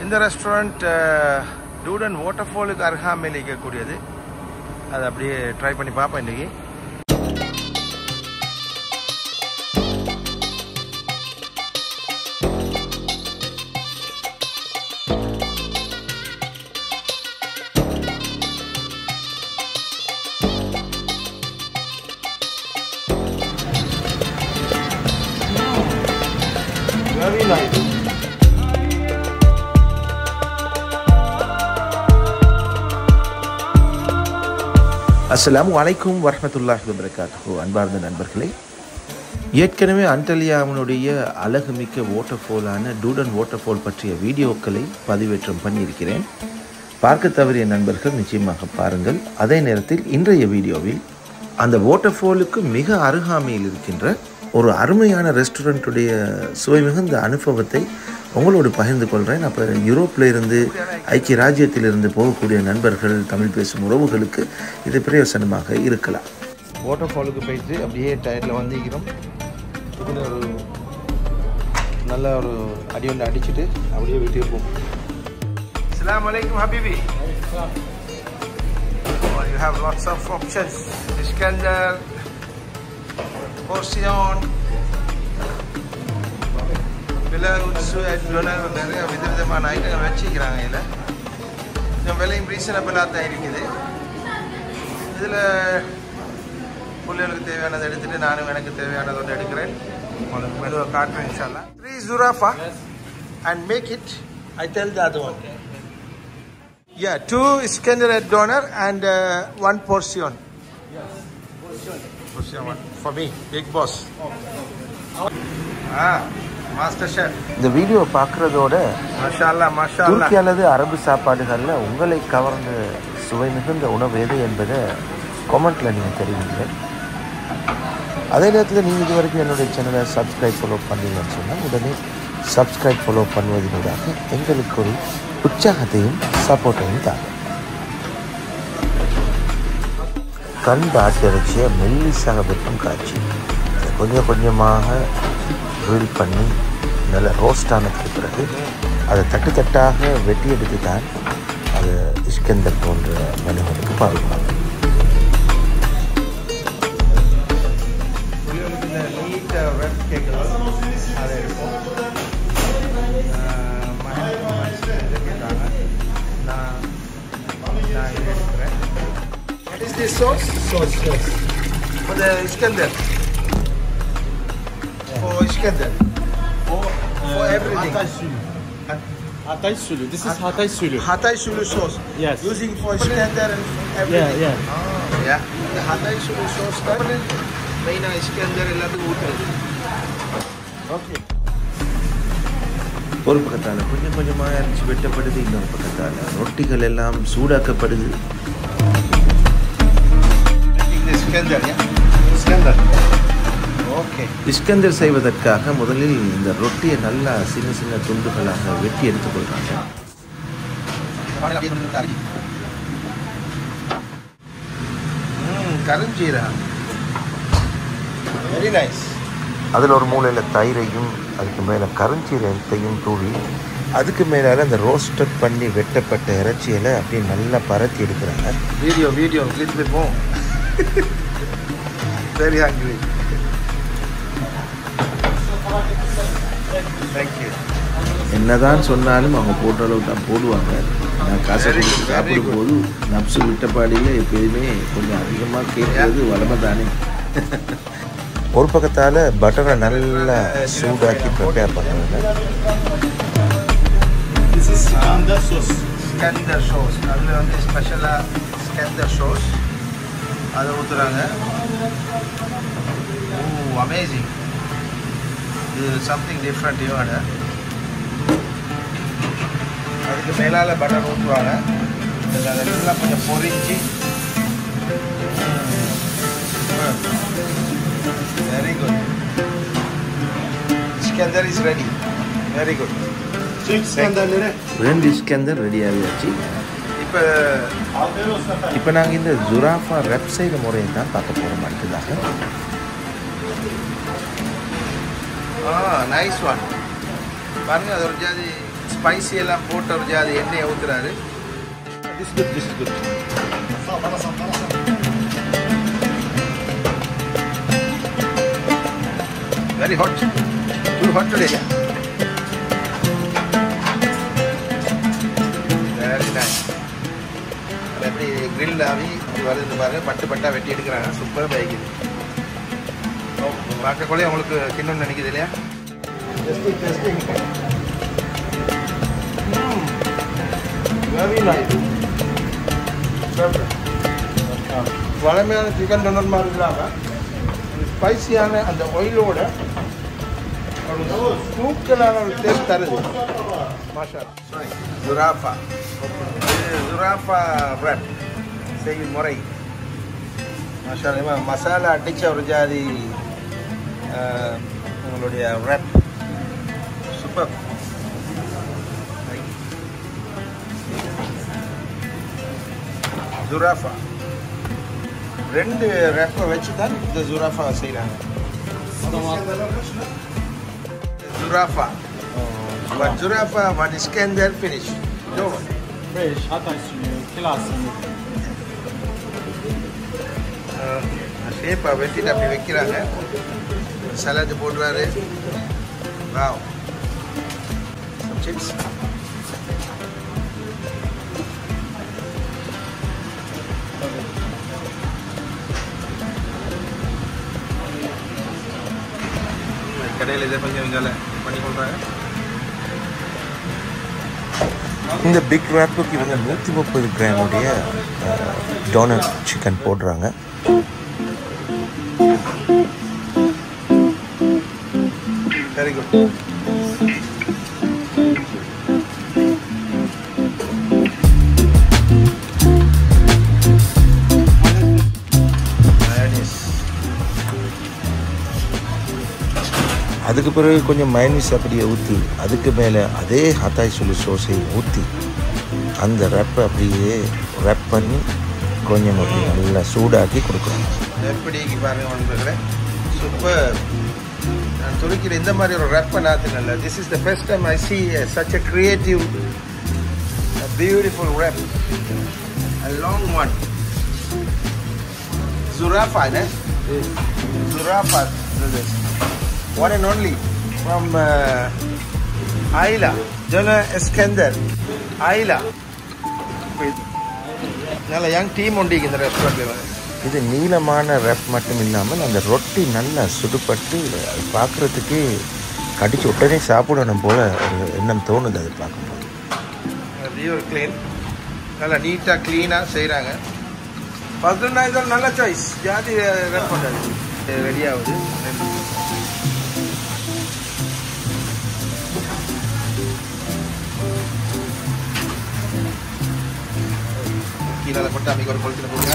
இந்த ரெஸ்டாரண்ட் டூடன் வாட்டர்ஃபாலுக்கு அருகாமையில் இருக்கக்கூடியது. அதை அப்படியே ட்ரை பண்ணி பார்ப்பேன் இன்றைக்கி. Very nice. அஸ்ஸலாமு அலைக்கும் வரஹ்மத்துல்லாஹி வபரகாத்துஹு. அன்பார்ந்த நண்பர்களே, ஏற்கனவே அன்டலியாவினுடைய அழகுமிக்க வாட்டர்ஃபாலான டூடன் வாட்டர்ஃபால் பற்றிய வீடியோக்களை பதிவேற்றம் பண்ணியிருக்கிறேன். பார்க்க தவறிய நண்பர்கள் நிச்சயமாக பாருங்கள். அதே நேரத்தில் இன்றைய வீடியோவில் அந்த வாட்டர்ஃபாலுக்கு மிக அருகாமையில் இருக்கின்ற ஒரு அருமையான ரெஸ்டாரண்ட்டுடைய சுவை மிகுந்த அனுபவத்தை உங்களோடு பகிர்ந்து கொள்கிறேன். அப்போ யூரோப்பில் இருந்து ஐக்கிய ராஜ்யத்திலிருந்து போகக்கூடிய நண்பர்கள், தமிழ் பேசும் உறவுகளுக்கு இது பிரயோசனமாக இருக்கலாம். வாட்டர்ஃபாலுக்கு போயிட்டு அப்படியே டயரில் வந்திருக்கிறோம். இதில் ஒரு நல்ல ஒரு அடி ஒன்று அடிச்சுட்டு அப்படியே வீட்டுக்கு போகும். அஸ்ஸலாமு அலைக்கும் ஹபீபி. You have lots of options. Iskandar, portion, பிலவுட்ஸு, டொனர், நிறைய விதவிதமான ஐட்டங்கள் வச்சுக்கிறாங்க. இதில் கொஞ்சம் விலையும் ரீசனபிளாக தான் இருக்குது. இதில் பிள்ளைகளுக்கு தேவையானதை எடுத்துகிட்டு நானும் எனக்கு தேவையானதை ஒன்று எடுக்கிறேன். உங்களுக்கு மெதுவாக காட்டுறேன் இன்ஷா அல்லாஹ். 3 zurafa and make it, I tell the other one. Yeah, 2 Iskandar at doner and 1 portion. Yes, portion one for me, big boss. Master chef. இந்த வீடியோ பார்க்குறதோட மாஷா அல்லாஹ் மாஷா அல்லாஹ் துருக்கி அல்லது அரபு சாப்பாடுகளில் உங்களை கவர்ந்த சுவை மிகுந்த உணவு எது என்பதை கமெண்ட்டில் நீங்கள் தெரிவிங்க. அதே நேரத்தில் நீங்கள் இது வரைக்கும் என்னுடைய சேனலை சப்ஸ்கிரைப் ஃபாலோ பண்ணீங்கன்னு சொன்னால் உடனே சப்ஸ்கிரைப் ஃபாலோ பண்ணுவதனூடாக எங்களுக்கு ஒரு உற்சாகத்தையும் சப்போர்ட்டையும் தாங்க. கண் ஆட்டிறைச்சியை மெல்லிசாக வெட்டும் காட்சி கொஞ்சம் கொஞ்சமாக க்ரில் பண்ணி நல்ல ரோஸ்ட் ஆனதுக்கு பிறகு அதை தட்டு தட்டாக வெட்டி எடுத்து தான் அது இஸ்கந்தர் போன்ற மெனுகளுக்கு பாவிப்பாங்க. What is this sauce? Sauce. For the Iskandar. For Iskandar. For everything. Hatay sulu. This is Hatay sulu. Hatay sulu sauce. Yes. Using for Iskandar and everything. Yeah. Oh, yeah. The Hatay sulu sauce தான் மெயினா இஸ்கந்தர் எல்லாத்துக்கும் ஊற்றுறது. Okay. ஒரு பக்கத்தால் கொஞ்சம் கொஞ்சமாக அரிசி வெட்டப்படுது, இன்னொரு பக்கத்தால் ரொட்டிகள் எல்லாம் சூடாக்கப்படுது. இஸ்கந்தர் செய்வதற்காக முதலில் இந்த ரொட்டியை நல்லா சின்ன சின்ன துண்டுகளாக வெட்டி எடுத்துக்கொள்றாங்க. கருஞ்சீரகம் வெரி நைஸ். அதில் ஒரு மூலையில் தயிரையும் அதுக்கு மேலே கருஞ்சீரகத்தையும் தூவி அதுக்கு மேலே அந்த ரோஸ்டட் பண்ணி வெட்டப்பட்ட இறைச்சியில் அப்படியே நல்லா பரத்தி எடுக்கிறாங்க. வீடியோ கிளிப் போம். Very hungry. Thank you. என்னதான் சொன்னாலும் அவங்க போடுற அளவு தான் போடுவாங்க. நான் காசை கொடுத்து சாப்பிடும் போது நப்சு விட்டப்பாடியில் எப்பயுமே கொஞ்சம் அதிகமாக கேட்கறது வளமை தானே. ஒரு பக்கத்தால் பட்டரை நல்லா சூடாக்கி ப்ரிப்பேர் பண்ணுவாங்க. Iskandar sauce. அதில் வந்து ஸ்பெஷலாக Iskandar sauce அதை ஊற்றுறாங்க. அமேசிங். இது சம்திங் டிஃப்ரெண்ட் இவன். அதுக்கு மேலால் பட்டர் ஊற்றுவாங்க. அதெல்லாம் கொஞ்சம் பொரிஞ்சு very good. Iskandar is ready. Very good. ரெண்டு இஸ்கந்தர் ரெடி ஆகியாச்சு. இப்போ நாங்கள் இந்த ஜுராஃபா ரெப் செய்கிற முறையை தான் பார்க்க போகிறோம் அடுத்ததாக. நைஸ் ஒன் பாருங்கள். அது ஒரு ஜாதி ஸ்பைசி எல்லாம் போட்டு ஒரு ஜாதி எண்ணெயை ஊற்றுறாரு. This good, this is good. Very hot. Too hot today. Very nice. எப்படி கிரில் ஆகி வருது பாருங்க, பட்டு பட்டா வெட்டி எடுக்கிறாங்க. சூப்பராக பயக்குது. பார்க்கக்குள்ளே உங்களுக்கு கிண்ணம் நினைக்குது இல்லையா? Testing very nice. வளமையான சிக்கன் டொனர் மாதிரி இல்லாமல் ஸ்பைசியான அந்த ஆயிலோட ஒரு தூக்கலான ஒரு டேஸ்ட் தருது. மாஷா ஜுராஃபா. இது ஜுராஃபா ரேப் செய்யும் முறை. மாஷா மசாலா அடித்த ஒரு ஜாதி உங்களுடைய ரேப் சூப்பர். ஜுராஃபா 2 ரேப்பை வச்சு தான் இந்த ஜுராஃபா செய்கிறாங்க. ஜுராஃபா ஜுராஃபா what is Iskender finish? Fresh, Hatay sulu, kilas sulu. ஷேப்பை வெட்டிட்டு அப்படி வைக்கிறாங்க. சலாடு போடுறாரு. வாவ். சிப்ஸ். கடையில் இதை கொஞ்சம் இங்கே பண்ணி கொடுறாங்க. இந்த பிக் ரேப்புக்கு இவங்க 130 கிராமுடைய டோனட் சிக்கன் போடுறாங்க. Very good. அதுக்கு பிறகு கொஞ்சம் மைனஸ் அப்படியே ஊற்றி அதுக்கு மேலே அதே ஹத்தாய் சுலு சோஸை ஊற்றி அந்த ரேப்பை அப்படியே ரேப் பண்ணி கொஞ்சம் அப்படி நல்லா சூடாக்கி கொடுக்குறாங்க. எப்படி பாருங்க நண்பர்களே, சூப்பர். நான் துருக்கிற இந்த மாதிரி ஒரு ரேப்பை நாத்தினல்ல. This is the first time I see such a creative, a beautiful rap, a long one. Zurafa, ne? Zurafa, brothers. One and only from Ayla, Jana Iskender, Ayla. நல்ல யங் டீம் உண்டு இந்த ரெஸ்டாரண்ட்டில். இது நீளமான ரேப் மட்டும் இல்லாமல் அந்த ரொட்டி நல்லா சுடுபட்டு பார்க்குறதுக்கே கடிச்சு உடனே சாப்பிடணும் போல் ஒரு எண்ணம் தோணுது அது பார்க்கும்போது. ஒரு க்ளீன் நல்லா நீட்டாக க்ளீனாக செய்கிறாங்க. பதினொன்றாயிரம் நல்ல சாய்ஸ். ஜாதி ரேப் பண்ணுறது ரெடி ஆகுது. கீழே போட்டு அமைக்க ஒரு கொளுத்தில் போடுங்க.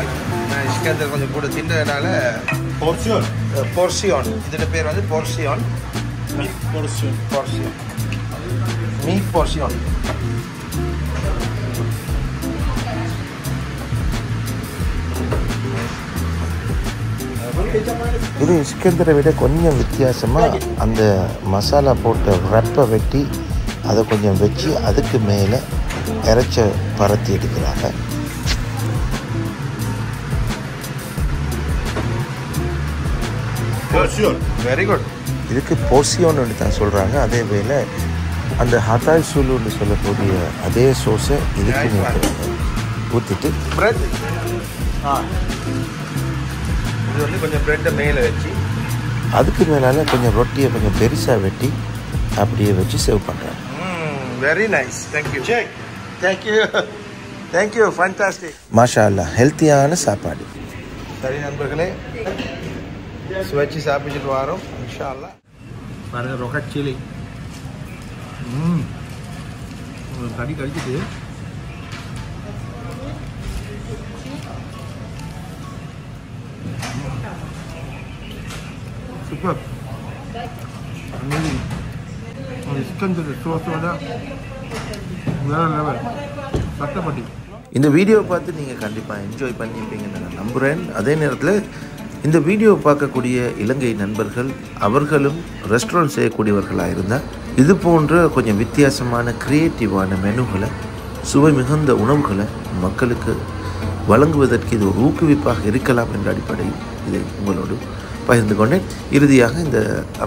நான் இஸ்கந்தர் கொஞ்சம் கூட தின்றதுனால போர்சியான். இதோட பேர் வந்து போர்சியான். போர்சியான் மீட் போர்சியான். இது இஸ்கந்தரை விட கொஞ்சம் வித்தியாசமாக அந்த மசாலா போட்ட ரப்பை வெட்டி அதை கொஞ்சம் வச்சு அதுக்கு மேலே இறைச்ச பரத்தி எடுக்கிறாங்க. Very good. இதுக்கு போர்சியோன்னு தான் சொல்கிறாங்க. அதே வேளை அந்த ஹத்தாய் சுலுன்னு சொல்லக்கூடிய அதே சோஸை இதுக்கு ஊற்றிட்டு பிரெட் இது வந்து கொஞ்சம் பிரெட்டை மேலே வச்சு அதுக்கு மேலால் கொஞ்சம் ரொட்டியை கொஞ்சம் பெருசாக வெட்டி அப்படியே வச்சு சர்வ் பண்ணுறாங்க. Very nice. Thank you. Thank you. Thank you. Fantastic. மாஷா அல்லா, ஹெல்த்தியான சாப்பாடு. சரி நண்பர்களே, சுவைச்சு சாப்பிட்டுட்டு வரோம் இன்ஷா அல்லாஹ். பாருங்க ரொக்கட் சில்லி. கடி கடிச்சிட்டு சூப்பர். இஸ்கந்தர் சோஸோட வேற லெவல். சட்டப்பட்டி. இந்த வீடியோவை பார்த்து நீங்கள் கண்டிப்பாக என்ஜாய் பண்ணியிருப்பீங்கன்னு நான் நம்புகிறேன். அதே நேரத்தில் இந்த வீடியோ பார்க்கக்கூடிய இலங்கை நண்பர்கள் அவர்களும் ரெஸ்டாரண்ட் செய்யக்கூடியவர்களாக இருந்தால் இது போன்ற கொஞ்சம் வித்தியாசமான கிரியேட்டிவான மெனுகளை சுவை மிகுந்த உணவுகளை மக்களுக்கு வழங்குவதற்கு இது ஒரு ஊக்குவிப்பாக இருக்கலாம் என்ற அடிப்படையில் இதை உங்களோடு பகிர்ந்து கொண்டேன். இறுதியாக இந்த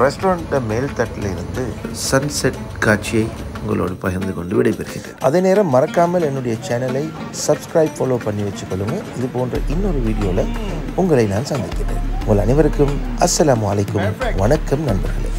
ரெஸ்டாரண்ட்டை மேல்தட்டில் இருந்து சன்செட் காட்சியை உங்களோடு பகிர்ந்து கொண்டு விடைபெறுகிறேன். அதே நேரம் மறக்காமல் என்னுடைய சேனலை சப்ஸ்கிரைப் ஃபாலோ பண்ணி வச்சுக்கொள்ளுங்க. இது போன்ற இன்னொரு வீடியோவில் உங்களை நான் சந்திக்கிறேன். உங்கள் அனைவருக்கும் அஸ்ஸலாமு அலைக்கும். வணக்கம் நண்பர்களே.